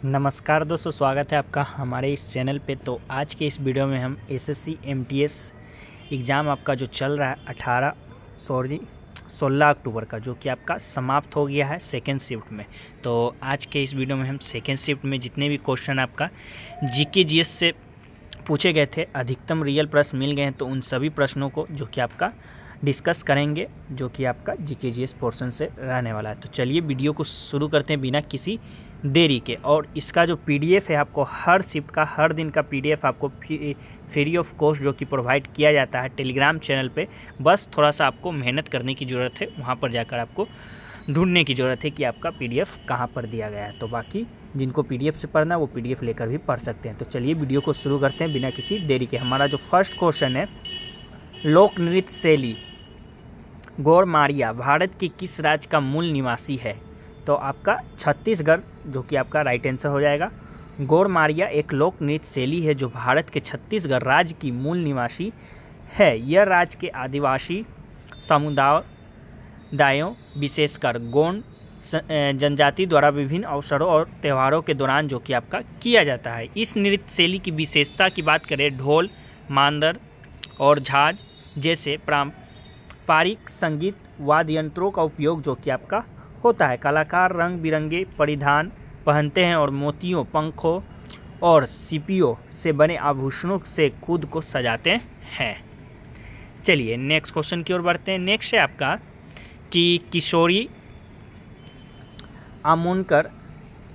नमस्कार दोस्तों, स्वागत है आपका हमारे इस चैनल पे। तो आज के इस वीडियो में हम एसएससी एमटीएस एग्ज़ाम आपका जो चल रहा है 16 अक्टूबर का, जो कि आपका समाप्त हो गया है सेकेंड शिफ्ट में। तो आज के इस वीडियो में हम सेकेंड शिफ्ट में जितने भी क्वेश्चन आपका जीके जीएस से पूछे गए थे, अधिकतम रियल प्रश्न मिल गए हैं, तो उन सभी प्रश्नों को जो कि आपका डिस्कस करेंगे, जो कि आपका जीके जीएस पोर्शन से रहने वाला है। तो चलिए वीडियो को शुरू करते हैं बिना किसी देरी के। और इसका जो पीडीएफ है, आपको हर शिफ्ट का हर दिन का पीडीएफ आपको फ्री ऑफ कॉस्ट जो कि प्रोवाइड किया जाता है टेलीग्राम चैनल पे। बस थोड़ा सा आपको मेहनत करने की ज़रूरत है, वहाँ पर जाकर आपको ढूंढने की ज़रूरत है कि आपका पीडीएफ कहाँ पर दिया गया है। तो बाकी जिनको पीडीएफ से पढ़ना है वो पीडीएफ लेकर भी पढ़ सकते हैं। तो चलिए वीडियो को शुरू करते हैं बिना किसी देरी के। हमारा जो फर्स्ट क्वेश्चन है, लोक नृत्य शैली गौरमारिया भारत के किस राज्य का मूल निवासी है? तो आपका छत्तीसगढ़ जो कि आपका राइट आंसर हो जाएगा। गौरमारिया एक लोक नृत्य शैली है जो भारत के छत्तीसगढ़ राज्य की मूल निवासी है। यह राज्य के आदिवासी समुदायों विशेषकर गोंड जनजाति द्वारा विभिन्न अवसरों और त्योहारों के दौरान जो कि आपका किया जाता है। इस नृत्य शैली की विशेषता की बात करें, ढोल, मांदर और झांझ जैसे पारंपरिक संगीत वाद्य यंत्रों का उपयोग जो कि आपका होता है। कलाकार रंग बिरंगे परिधान पहनते हैं और मोतियों, पंखों और सीपियों से बने आभूषणों से खुद को सजाते हैं। चलिए नेक्स्ट क्वेश्चन की ओर बढ़ते हैं। नेक्स्ट है आपका कि किशोरी आमोनकर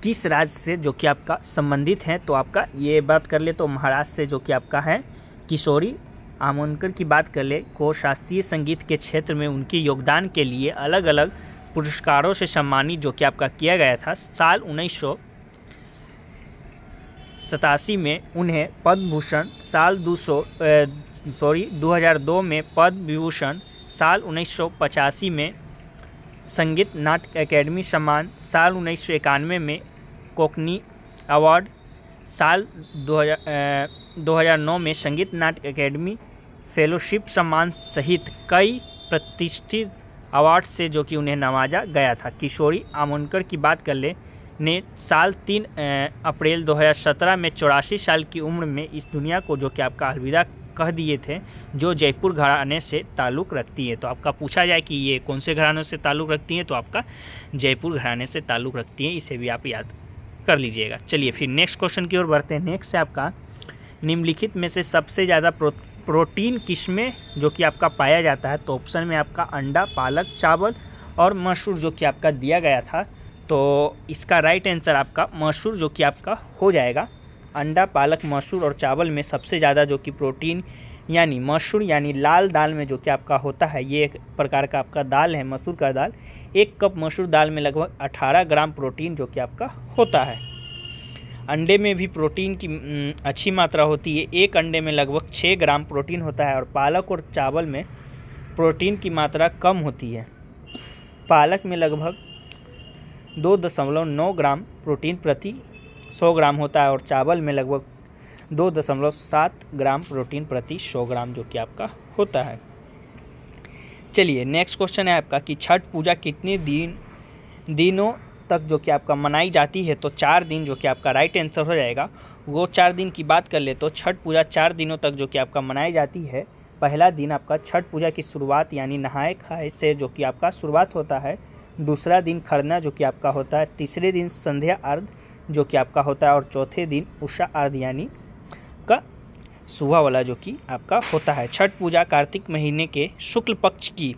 किस राज्य से जो कि आपका संबंधित है? तो आपका ये बात कर ले तो महाराष्ट्र से जो कि आपका है किशोरी आमोनकर की बात कर ले, को शास्त्रीय संगीत के क्षेत्र में उनके योगदान के लिए अलग अलग पुरस्कारों से सम्मानित जो कि आपका किया गया था। साल 1987 में उन्हें पद्म भूषण, साल 2002 में पद्म विभूषण, साल 1985 में संगीत नाटक अकेडमी सम्मान, साल 1991 में कोकनी अवार्ड, साल 2009 में संगीत नाटक अकेडमी फेलोशिप सम्मान सहित कई प्रतिष्ठित अवार्ड से जो कि उन्हें नवाजा गया था। किशोरी आमोनकर की बात कर ले ने साल 3 अप्रैल 2017 में 84 साल की उम्र में इस दुनिया को जो कि आपका अलविदा कह दिए थे, जो जयपुर घराने से ताल्लुक़ रखती है। तो आपका पूछा जाए कि ये कौन से घराने से ताल्लुक़ रखती हैं, तो आपका जयपुर घराने से ताल्लुक़ रखती हैं, इसे भी आप याद कर लीजिएगा। चलिए फिर नेक्स्ट क्वेश्चन की ओर बढ़ते हैं। नेक्स्ट है आपका निम्नलिखित में से सबसे ज़्यादा प्रोटीन किसमें जो कि आपका पाया जाता है? तो ऑप्शन में आपका अंडा, पालक, चावल और मसूर जो कि आपका दिया गया था। तो इसका राइट आंसर आपका मसूर जो कि आपका हो जाएगा। अंडा, पालक, मसूर और चावल में सबसे ज़्यादा जो कि प्रोटीन यानी मसूर यानी लाल दाल में जो कि आपका होता है, ये एक प्रकार का आपका दाल है मसूर का दाल। 1 कप मसूर दाल में लगभग 18 ग्राम प्रोटीन जो कि आपका होता है। अंडे में भी प्रोटीन की अच्छी मात्रा होती है, 1 अंडे में लगभग 6 ग्राम प्रोटीन होता है। और पालक और चावल में प्रोटीन की मात्रा कम होती है। पालक में लगभग 2.9 ग्राम प्रोटीन प्रति 100 ग्राम होता है और चावल में लगभग 2.7 ग्राम प्रोटीन प्रति 100 ग्राम जो कि आपका होता है। चलिए नेक्स्ट क्वेश्चन है आपका कि छठ पूजा कितने दिनों तक जो कि आपका मनाई जाती है? तो 4 दिन जो कि आपका राइट आंसर हो जाएगा। वो 4 दिन की बात कर ले तो छठ पूजा 4 दिनों तक जो कि आपका मनाई जाती है। पहला दिन आपका छठ पूजा की शुरुआत यानी नहाए खाए से जो कि आपका शुरुआत होता है। दूसरा दिन खरना जो कि आपका होता है। तीसरे दिन संध्या अर्घ जो कि आपका होता है और चौथे दिन उषा अर्घ यानी का सुबह वाला जो कि आपका होता है। छठ पूजा कार्तिक महीने के शुक्ल पक्ष की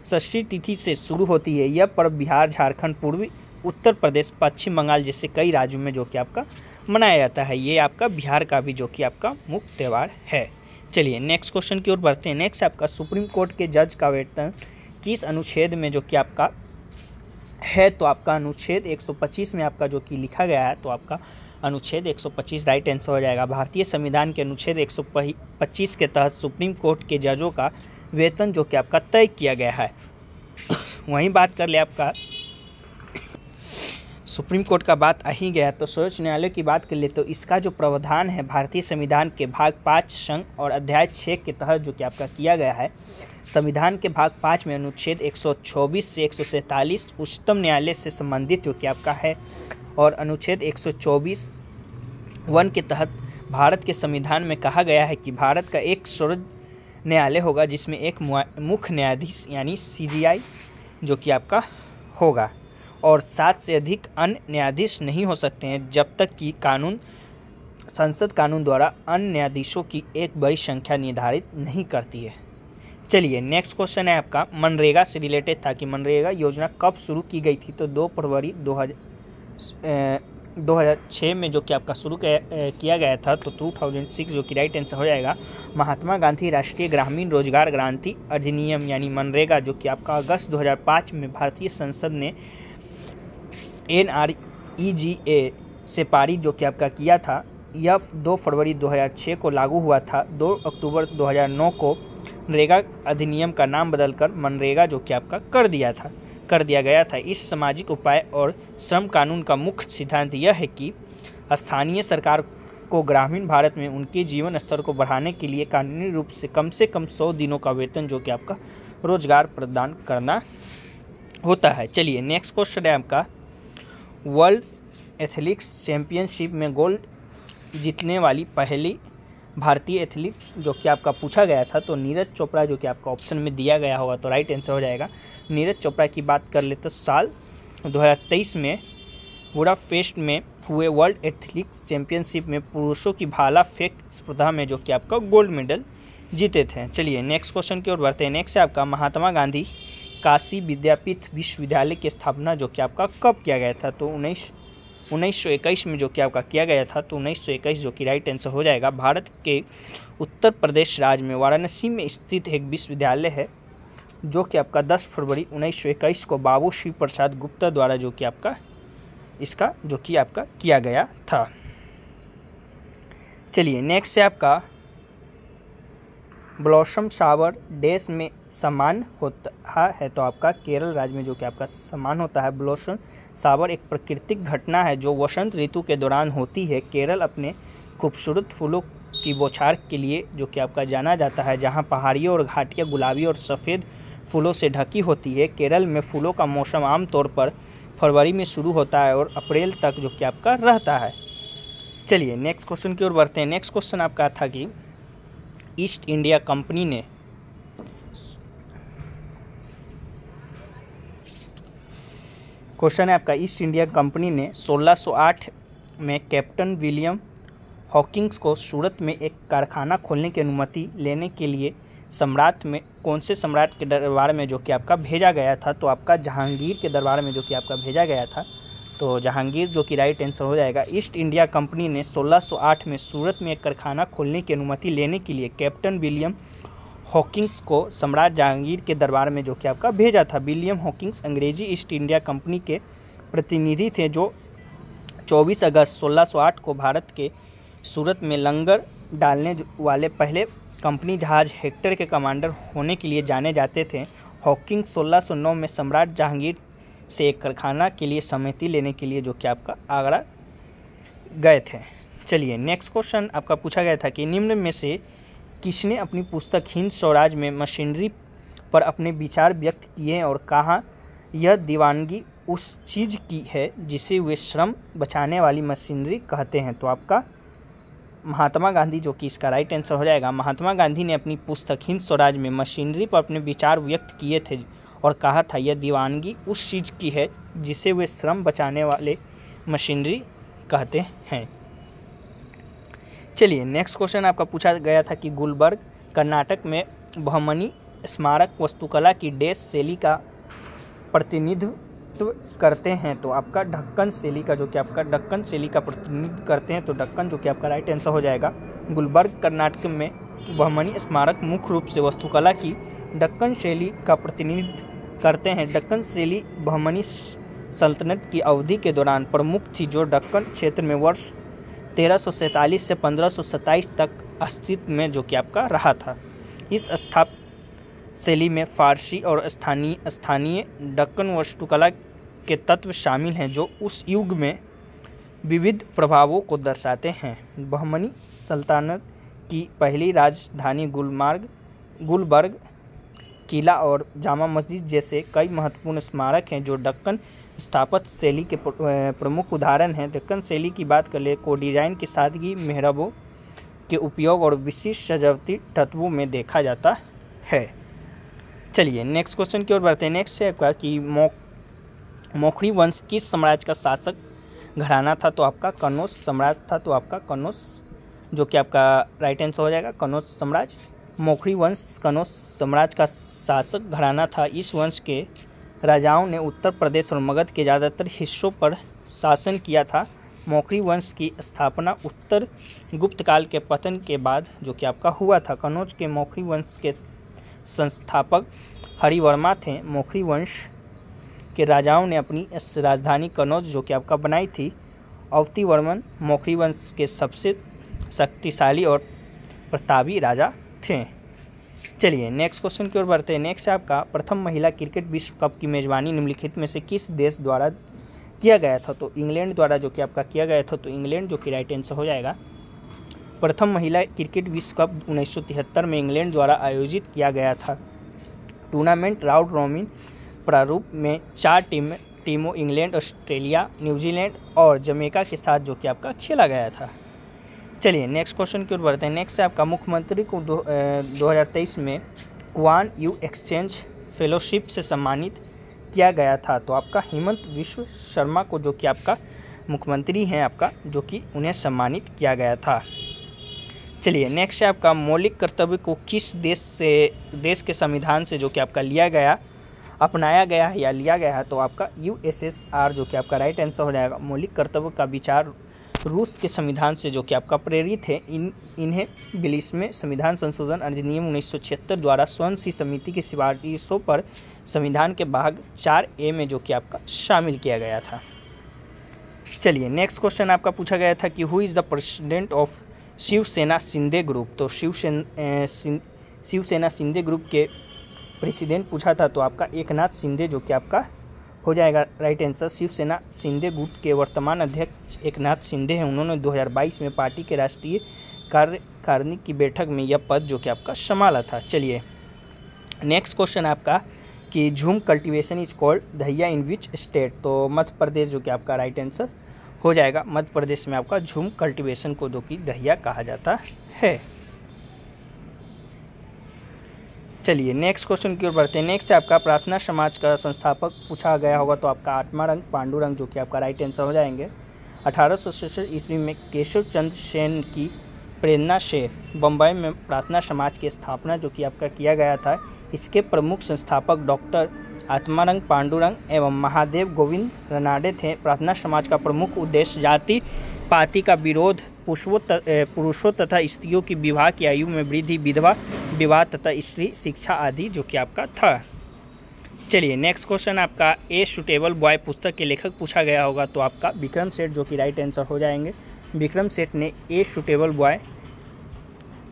षष्ठी तिथि से शुरू होती है। यह पर्व बिहार, झारखंड, पूर्वी उत्तर प्रदेश, पश्चिम बंगाल जैसे कई राज्यों में जो कि आपका मनाया जाता है। ये आपका बिहार का भी जो कि आपका मुख्य त्यौहार है। चलिए नेक्स्ट क्वेश्चन की ओर बढ़ते हैं। नेक्स्ट आपका सुप्रीम कोर्ट के जज का वेतन किस अनुच्छेद में जो कि आपका है? तो आपका अनुच्छेद 125 में आपका जो कि लिखा गया है, तो आपका अनुच्छेद 125 राइट आंसर हो जाएगा। भारतीय संविधान के अनुच्छेद 125 के तहत सुप्रीम कोर्ट के जजों का वेतन जो कि आपका तय किया गया है। वहीं बात कर ले आपका सुप्रीम कोर्ट का बात आ ही गया तो सर्वोच्च न्यायालय की बात कर ले तो इसका जो प्रावधान है भारतीय संविधान के भाग 5 संघ और अध्याय 6 के तहत जो कि आपका किया गया है। संविधान के भाग 5 में अनुच्छेद 124 से 147 उच्चतम न्यायालय से संबंधित जो कि आपका है, और अनुच्छेद 124(1) के तहत भारत के संविधान में कहा गया है कि भारत का एक सर्वोच्च न्यायालय होगा जिसमें एक मुख्य न्यायाधीश यानी CJI जो कि आपका होगा, और 7 से अधिक अन्य न्यायाधीश नहीं हो सकते हैं जब तक कि संसद कानून द्वारा अन्य न्यायाधीशों की एक बड़ी संख्या निर्धारित नहीं करती है। चलिए नेक्स्ट क्वेश्चन है आपका, मनरेगा से रिलेटेड था कि मनरेगा योजना कब शुरू की गई थी। तो 2 फरवरी 2006 में जो कि आपका शुरू किया गया था। तो 2006 जो कि राइट आंसर हो जाएगा। महात्मा गांधी राष्ट्रीय ग्रामीण रोजगार गारंटी अधिनियम यानी मनरेगा जो कि आपका अगस्त 2005 में भारतीय संसद ने NREGA से पारित जो कि आपका किया था, यह 2 फरवरी 2006 को लागू हुआ था। 2 अक्टूबर 2009 को मनरेगा अधिनियम का नाम बदलकर मनरेगा जो कि आपका कर दिया गया था। इस सामाजिक उपाय और श्रम कानून का मुख्य सिद्धांत यह है कि स्थानीय सरकार को ग्रामीण भारत में उनके जीवन स्तर को बढ़ाने के लिए कानूनी रूप से कम 100 दिनों का वेतन जो कि आपका रोजगार प्रदान करना होता है। चलिए नेक्स्ट क्वेश्चन है आपका, वर्ल्ड एथलेटिक्स चैंपियनशिप में गोल्ड जीतने वाली पहली भारतीय एथलीट जो कि आपका पूछा गया था। तो नीरज चोपड़ा जो कि आपका ऑप्शन में दिया गया होगा, तो राइट आंसर हो जाएगा। नीरज चोपड़ा की बात कर ले तो साल 2023 में बुडापेस्ट में हुए वर्ल्ड एथलेटिक्स चैंपियनशिप में पुरुषों की भाला फेंक स्पर्धा में जो कि आपका गोल्ड मेडल जीते थे। चलिए नेक्स्ट क्वेश्चन की ओर बढ़ते हैं। नेक्स्ट है आपका, महात्मा गांधी काशी विद्यापीठ विश्वविद्यालय की स्थापना जो कि आपका कब किया गया था। तो 1921 में जो कि आपका किया गया था। तो 1921 जो कि राइट आंसर हो जाएगा। भारत के उत्तर प्रदेश राज्य में वाराणसी में स्थित एक विश्वविद्यालय है जो कि आपका 10 फरवरी 1921 को बाबू शिव प्रसाद गुप्ता द्वारा जो कि आपका इसका जो कि आपका किया गया था। चलिए नेक्स्ट है आपका, ब्लॉसम शावर देश में सम्मान होता है। तो आपका केरल राज्य में जो कि आपका सम्मान होता है। ब्लॉसम शावर एक प्राकृतिक घटना है जो वसंत ऋतु के दौरान होती है। केरल अपने खूबसूरत फूलों की बौछार के लिए जो कि आपका जाना जाता है, जहां पहाड़ियों और घाटियां गुलाबी और सफ़ेद फूलों से ढकी होती है। केरल में फूलों का मौसम आमतौर पर फरवरी में शुरू होता है और अप्रैल तक जो कि आपका रहता है। चलिए नेक्स्ट क्वेश्चन की ओर बढ़ते हैं। नेक्स्ट क्वेश्चन आपका था कि ईस्ट इंडिया कंपनी ने क्वेश्चन है आपका, ईस्ट इंडिया कंपनी ने 1608 में कैप्टन विलियम हॉकिंस को सूरत में एक कारखाना खोलने की अनुमति लेने के लिए कौन से सम्राट के दरबार में जो कि आपका भेजा गया था। तो आपका जहांगीर के दरबार में जो कि आपका भेजा गया था। तो जहांगीर जो कि राइट आंसर हो जाएगा। ईस्ट इंडिया कंपनी ने 1608 में सूरत में एक कारखाना खोलने की अनुमति लेने के लिए कैप्टन विलियम हॉकिंस को सम्राट जहांगीर के दरबार में जो कि आपका भेजा था। विलियम हॉकिंस अंग्रेजी ईस्ट इंडिया कंपनी के प्रतिनिधि थे जो 24 अगस्त 1608 को भारत के सूरत में लंगर डालने वाले पहले कंपनी जहाज हेक्टर के कमांडर होने के लिए जाने जाते थे। हॉकिंस 1609 में सम्राट जहांगीर से एक कारखाना के लिए सहमति लेने के लिए जो कि आपका आगरा गए थे। चलिए नेक्स्ट क्वेश्चन आपका पूछा गया था कि निम्न में से किसने अपनी पुस्तक हिंद स्वराज में मशीनरी पर अपने विचार व्यक्त किए और कहा यह दीवानगी उस चीज़ की है जिसे वे श्रम बचाने वाली मशीनरी कहते हैं। तो आपका महात्मा गांधी जो कि इसका राइट आंसर हो जाएगा। महात्मा गांधी ने अपनी पुस्तक हिंद स्वराज में मशीनरी पर अपने विचार व्यक्त किए थे और कहा था यह दीवानगी उस चीज़ की है जिसे वे श्रम बचाने वाले मशीनरी कहते हैं। चलिए नेक्स्ट क्वेश्चन आपका पूछा गया था कि गुलबर्ग कर्नाटक में बहमनी स्मारक वास्तुकला की डैश शैली का प्रतिनिधित्व करते हैं। तो आपका ढक्कन शैली का जो कि आपका दक्कन शैली का प्रतिनिधित्व करते हैं। तो दक्कन जो कि आपका राइट आंसर हो जाएगा। गुलबर्ग कर्नाटक में बहमनी स्मारक मुख्य रूप से वास्तुकला की दक्कन शैली का प्रतिनिधित्व करते हैं। दक्कन शैली बहमनी सल्तनत की अवधि के दौरान प्रमुख थी जो दक्कन क्षेत्र में वर्ष 1347 से 1527 तक अस्तित्व में जो कि आपका रहा था। इस स्थाप शैली में फारसी और स्थानीय दक्कन वास्तुकला के तत्व शामिल हैं जो उस युग में विविध प्रभावों को दर्शाते हैं। बहमनी सल्तनत की पहली राजधानी गुलबर्ग किला और जामा मस्जिद जैसे कई महत्वपूर्ण स्मारक हैं जो दक्कन स्थापत्य शैली के प्रमुख उदाहरण हैं। दक्कन शैली की बात कर ले को डिजाइन की सादगी, मेहराबों के उपयोग और विशिष्ट सजावटी तत्वों में देखा जाता है। चलिए नेक्स्ट क्वेश्चन की ओर बढ़ते हैं। नेक्स्ट है आपका कि मौखरी वंश किस साम्राज्य का शासक घराना था? तो आपका कनौज साम्राज्य था। तो आपका कनौज जो कि आपका राइट आंसर हो जाएगा, कनौज साम्राज्य। मौखरी वंश कनौज साम्राज्य का शासक घराना था। इस वंश के राजाओं ने उत्तर प्रदेश और मगध के ज़्यादातर हिस्सों पर शासन किया था। मौखरी वंश की स्थापना उत्तर गुप्त काल के पतन के बाद जो कि आपका हुआ था। कनौज के मौखरी वंश के संस्थापक हरिवर्मा थे। मौखरी वंश के राजाओं ने अपनी इस राजधानी कनौज जो कि आपका बनाई थी। अवंतीवर्मन मौखरी वंश के सबसे शक्तिशाली और प्रतापी राजा थे। चलिए नेक्स्ट क्वेश्चन की ओर बढ़ते हैं। नेक्स्ट है आपका प्रथम महिला क्रिकेट विश्व कप की मेजबानी निम्नलिखित में से किस देश द्वारा किया गया था? तो इंग्लैंड द्वारा जो कि आपका किया गया था। तो इंग्लैंड जो कि राइट आंसर हो जाएगा। प्रथम महिला क्रिकेट विश्व कप 1973 में इंग्लैंड द्वारा आयोजित किया गया था। टूर्नामेंट राउंड रॉबिन प्रारूप में 4 टीमों इंग्लैंड, ऑस्ट्रेलिया, न्यूजीलैंड और जमैका के साथ जो कि आपका खेला गया था। चलिए नेक्स्ट क्वेश्चन की ओर बढ़ते हैं। नेक्स्ट है आपका मुख्यमंत्री को 2023 में क्वान यू एक्सचेंज फेलोशिप से सम्मानित किया गया था। तो आपका हेमंत विश्व शर्मा को जो कि आपका मुख्यमंत्री हैं आपका जो कि उन्हें सम्मानित किया गया था। चलिए नेक्स्ट है आपका मौलिक कर्तव्य को किस देश के संविधान से जो कि आपका अपनाया गया है या लिया गया है? तो आपका USSR जो कि आपका राइट आंसर हो जाएगा। मौलिक कर्तव्य का विचार रूस के संविधान से जो कि आपका प्रेरित है। इन्हें 42वें संविधान संशोधन अधिनियम 1976 द्वारा स्वर्ण समिति की सिफारिशों पर संविधान के भाग 4A में जो कि आपका शामिल किया गया था। चलिए नेक्स्ट क्वेश्चन आपका पूछा गया था कि who is the president of Shiv Sena Shinde group? तो शिवसेना शिंदे ग्रुप के प्रेसिडेंट पूछा था। तो आपका एकनाथ शिंदे जो कि आपका हो जाएगा राइट आंसर। शिवसेना शिंदे गुट के वर्तमान अध्यक्ष एकनाथ शिंदे हैं। उन्होंने 2022 में पार्टी के राष्ट्रीय कार्यकारिणी की बैठक में यह पद जो कि आपका संभाला था। चलिए नेक्स्ट क्वेश्चन आपका कि झूम cultivation is called Dahiya in which state? तो मध्य प्रदेश जो कि आपका राइट आंसर हो जाएगा। मध्य प्रदेश में आपका झूम कल्टीवेशन को जो कि दहिया कहा जाता है। चलिए नेक्स्ट क्वेश्चन की ओर बढ़ते हैं। नेक्स्ट है आपका प्रार्थना समाज का संस्थापक पूछा गया होगा। तो आपका आत्मारंग पांडुरंग जो कि आपका राइट आंसर हो जाएंगे। 1867 ईस्वी में केशव चंद्र सेन की प्रेरणा से बम्बई में प्रार्थना समाज की स्थापना जो कि आपका किया गया था। इसके प्रमुख संस्थापक डॉक्टर आत्मारंग पांडुरंग एवं महादेव गोविंद रनाडे थे। प्रार्थना समाज का प्रमुख उद्देश्य जाति पाति का विरोध, पुरुषों तथा स्त्रियों की विवाह की आयु में वृद्धि, विधवा विवाह तथा स्त्री शिक्षा आदि जो कि आपका था। चलिए नेक्स्ट क्वेश्चन आपका ए सूटेबल बॉय पुस्तक के लेखक पूछा गया होगा। तो आपका विक्रम सेठ जो कि राइट आंसर हो जाएंगे। विक्रम सेठ ने ए सूटेबल बॉय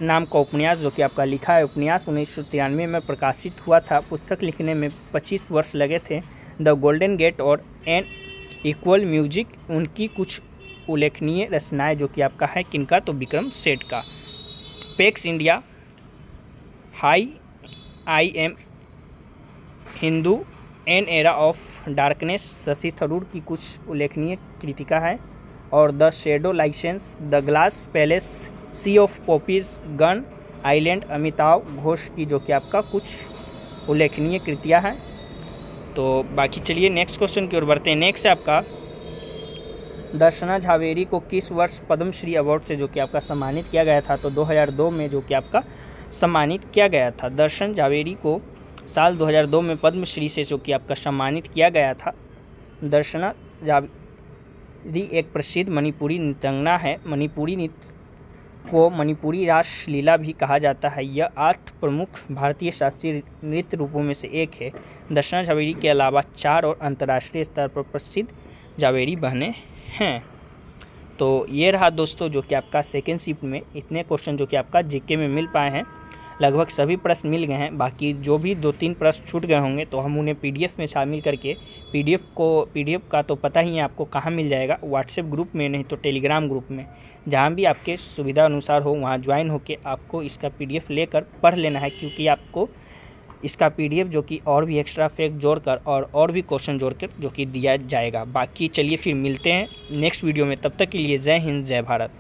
नाम का उपन्यास जो कि आपका लिखा है। उपन्यास 1993 में प्रकाशित हुआ था। पुस्तक लिखने में 25 वर्ष लगे थे। द गोल्डन गेट और एन इक्वल म्यूजिक उनकी कुछ उल्लेखनीय रचनाएं जो कि आपका है किनका? तो विक्रम सेठ का। Pax India, why I am Hindu, an era of darkness Shashi Tharoor की कुछ उल्लेखनीय कृतिका है। और the shadow licence, the glass palace, sea of poppies, gun island Amitabh Ghosh की जो कि आपका कुछ उल्लेखनीय कृतियाँ हैं। तो बाकी चलिए नेक्स्ट क्वेश्चन की ओर बढ़ते हैं। नेक्स्ट है आपका दर्शना झावेरी को किस वर्ष पद्मश्री अवार्ड से जो कि आपका सम्मानित किया गया था? तो 2002 में जो कि आपका सम्मानित किया गया था। दर्शन झावेरी को साल 2002 में पद्मश्री से जो कि आपका सम्मानित किया गया था। दर्शना झावेरी एक प्रसिद्ध मणिपुरी नृत्यांगना है। मणिपुरी नृत्य को मणिपुरी रासलीला भी कहा जाता है। यह 8 प्रमुख भारतीय शास्त्रीय नृत्य रूपों में से एक है। दर्शना झावेरी के अलावा 4 और अंतर्राष्ट्रीय स्तर पर प्रसिद्ध झावेरी बहनें हैं। तो ये रहा दोस्तों जो कि आपका सेकेंड शिफ्ट में इतने क्वेश्चन जो कि आपका जीके में मिल पाए हैं। लगभग सभी प्रश्न मिल गए हैं। बाकी जो भी 2-3 प्रश्न छूट गए होंगे तो हम उन्हें पीडीएफ में शामिल करके पीडीएफ का तो पता ही है आपको कहाँ मिल जाएगा। व्हाट्सएप ग्रुप में, नहीं तो टेलीग्राम ग्रुप में, जहाँ भी आपके सुविधा अनुसार हो वहाँ ज्वाइन होकर आपको इसका पीडीएफ लेकर पढ़ लेना है। क्योंकि आपको इसका PDF जो कि और भी एक्स्ट्रा फैक्ट जोड़कर और भी क्वेश्चन जोड़कर जो कि दिया जाएगा। बाकी चलिए फिर मिलते हैं नेक्स्ट वीडियो में, तब तक के लिए जय हिंद जय भारत।